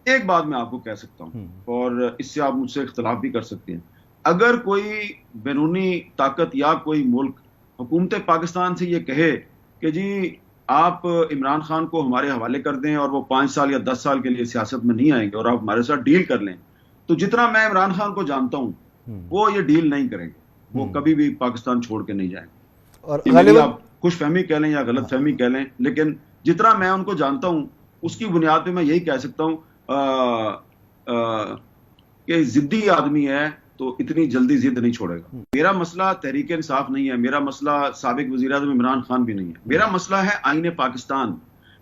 ایک بات میں آپ کو کہہ سکتا ہوں اور اس سے آپ مجھ سے اختلاف بھی کر سکتے ہیں، اگر کوئی بیرونی طاقت یا کوئی ملک حکومت پاکستان سے یہ کہے کہ جی آپ عمران خان کو ہمارے حوالے کر دیں اور وہ 5 سال یا 10 سال کے لیے سیاست میں نہیں آئیں گے اور آپ ہمارے ساتھ ڈیل کر لیں، تو جتنا میں عمران خان کو جانتا ہوں وہ یہ ڈیل نہیں کریں گے، وہ کبھی بھی پاکستان چھوڑ کے نہیں جائیں گے۔ اور یہ میری آپ خوش فہمی کہہ لیں یا غلط فہمی کہہ لیں، لیکن جتنا میں ان کو جانتا ہوں اس کی بنیاد پہ میں یہی کہہ سکتا ہوں کہ ضدی آدمی ہے تو اتنی جلدی ضد نہیں چھوڑے گا۔ میرا مسئلہ تحریک انصاف نہیں ہے، میرا مسئلہ سابق وزیر اعظم عمران خان بھی نہیں ہے، میرا مسئلہ ہے آئین پاکستان۔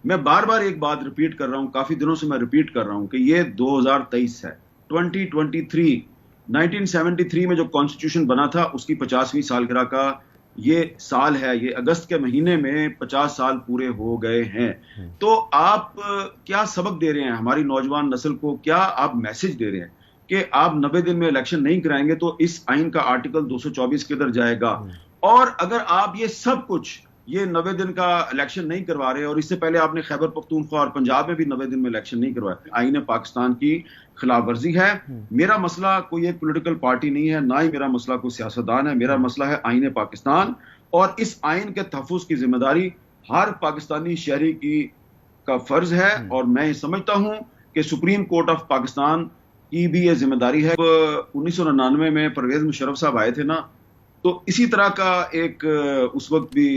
میں بار بار ایک بات ریپیٹ کر رہا ہوں، کافی دنوں سے میں ریپیٹ کر رہا ہوں کہ یہ 2023 ہے، 2023 1973 میں جو کانسٹیٹیوشن بنا تھا اس کی 50ویں سالگرہ کا یہ سال ہے، یہ اگست کے مہینے میں 50 سال پورے ہو گئے ہیں۔ تو آپ کیا سبق دے رہے ہیں ہماری نوجوان نسل کو، کیا آپ میسج دے رہے ہیں کہ آپ 90 دن میں الیکشن نہیں کرائیں گے تو اس آئین کا آرٹیکل 224 کدھر جائے گا؟ اور اگر آپ یہ سب کچھ یہ 90 دن کا الیکشن نہیں کروا رہے، اور اس سے پہلے آپ نے خیبر پختونخوا اور پنجاب میں بھی 90 دن میں الیکشن نہیں کروائے، آئین پاکستان کی خلاف ورزی ہے۔ میرا مسئلہ کوئی ایک پولیٹیکل پارٹی نہیں ہے، نہ ہی میرا مسئلہ کوئی سیاستدان ہے، میرا مسئلہ ہے آئین پاکستان، اور اس آئین کے تحفظ کی ذمہ داری ہر پاکستانی شہری کا فرض ہے، اور میں سمجھتا ہوں کہ سپریم کورٹ آف پاکستان کی بھی یہ ذمہ داری ہے۔ 1999 میں پرویز مشرف صاحب آئے تھے نا، تو اسی طرح کا ایک اس وقت بھی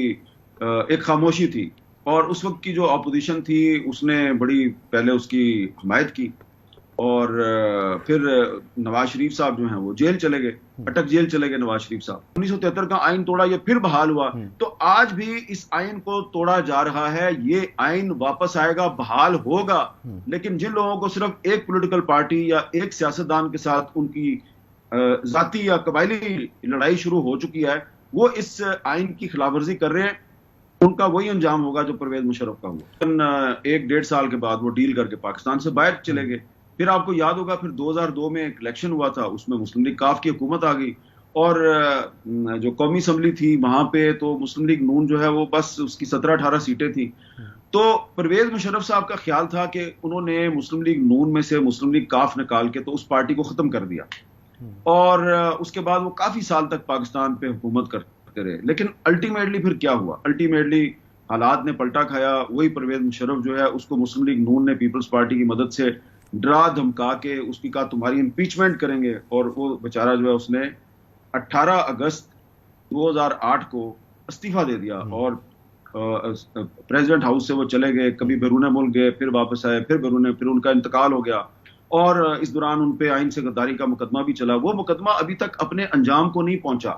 ایک خاموشی تھی، اور اس وقت کی جو اپوزیشن تھی اس نے بڑی پہلے اس کی حمایت کی، اور پھر نواز شریف صاحب جو ہیں وہ جیل چلے گئے، اٹک جیل چلے گئے نواز شریف صاحب۔ 1973 کا آئین توڑا، یہ پھر بحال ہوا، تو آج بھی اس آئین کو توڑا جا رہا ہے۔ یہ آئین واپس آئے گا، بحال ہوگا، لیکن جن لوگوں کو صرف ایک پولیٹیکل پارٹی یا ایک سیاستدان کے ساتھ ان کی ذاتی یا قبائلی لڑائی شروع ہو چکی ہے، وہ اس آئین کی خلاف ورزی کر رہے ہیں، ان کا وہی انجام ہوگا جو پرویز مشرف کا ہوا۔ 1-1.5 سال کے بعد وہ ڈیل کر کے پاکستان سے باہر چلے گئے۔ پھر آپ کو یاد ہوگا پھر 2002 میں ایک الیکشن ہوا تھا، اس میں مسلم لیگ کاف کی حکومت آ گئی، اور جو قومی اسمبلی تھی وہاں پہ تو مسلم لیگ نون جو ہے وہ بس اس کی 17-18 سیٹیں تھیں۔ تو پرویز مشرف صاحب کا خیال تھا کہ انہوں نے مسلم لیگ نون میں سے مسلم لیگ کاف نکال کے تو اس پارٹی کو ختم کر دیا، اور اس کے بعد وہ کافی سال تک پاکستان پہ حکومت کرتے رہے۔ لیکن الٹیمیٹلی پھر کیا ہوا؟ الٹیمیٹلی حالات نے پلٹا کھایا، وہی پرویز مشرف جو ہے اس کو مسلم لیگ نون نے پیپلز پارٹی کی مدد سے ڈرا دھمکا کے اس کی کہا تمہاری امپیچمنٹ کریں گے، اور وہ بیچارہ جو ہے اس نے 18 اگست 2008 کو استعفیٰ دے دیا، اور پریزیڈنٹ ہاؤس سے وہ چلے گئے، کبھی بیرون ملک گئے، پھر واپس آئے، پھر ان کا انتقال ہو گیا، اور اس دوران ان پہ آئین سے غداری کا مقدمہ بھی چلا۔ وہ مقدمہ ابھی تک اپنے انجام کو نہیں پہنچا،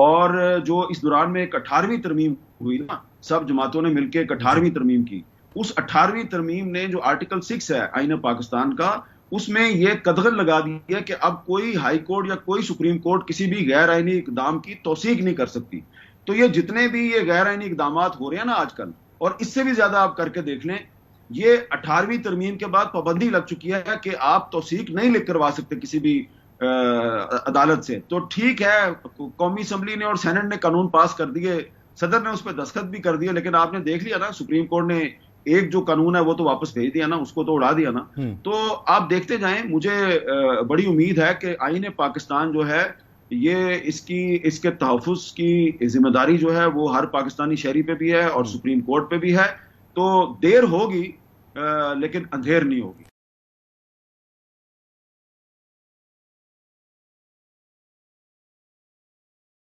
اور جو اس دوران میں ایک 18ویں ترمیم ہوئی نا، سب جماعتوں نے مل کے ایک 18ویں ترمیم کی، اس 18ویں ترمیم نے جو آرٹیکل 6 ہے آئین پاکستان کا، اس میں یہ قدغن لگا دیا کہ اب کوئی ہائی کورٹ یا کوئی سپریم کورٹ کسی بھی غیر آئینی اقدام کی توثیق نہیں کر سکتی۔ تو یہ جتنے بھی یہ غیر آئینی اقدامات ہو رہے ہیں نا آج کل، اور اس سے بھی زیادہ آپ کر کے دیکھ لیں، یہ 18ویں ترمیم کے بعد پابندی لگ چکی ہے کہ آپ توثیق نہیں لکھ کروا سکتے کسی بھی عدالت سے۔ تو ٹھیک ہے، قومی اسمبلی نے اور سینٹ نے قانون پاس کر دیے، صدر نے اس پہ دستخط بھی کر دیے، لیکن آپ نے دیکھ لیا نا سپریم کورٹ نے ایک جو قانون ہے وہ تو واپس بھیج دیا نا، اس کو تو اڑا دیا نا۔ تو آپ دیکھتے جائیں، مجھے بڑی امید ہے کہ آئین پاکستان جو ہے یہ اس کے تحفظ کی ذمہ داری جو ہے وہ ہر پاکستانی شہری پہ بھی ہے اور سپریم کورٹ پہ بھی ہے۔ تو دیر ہوگی لیکن اندھیر نہیں ہوگی۔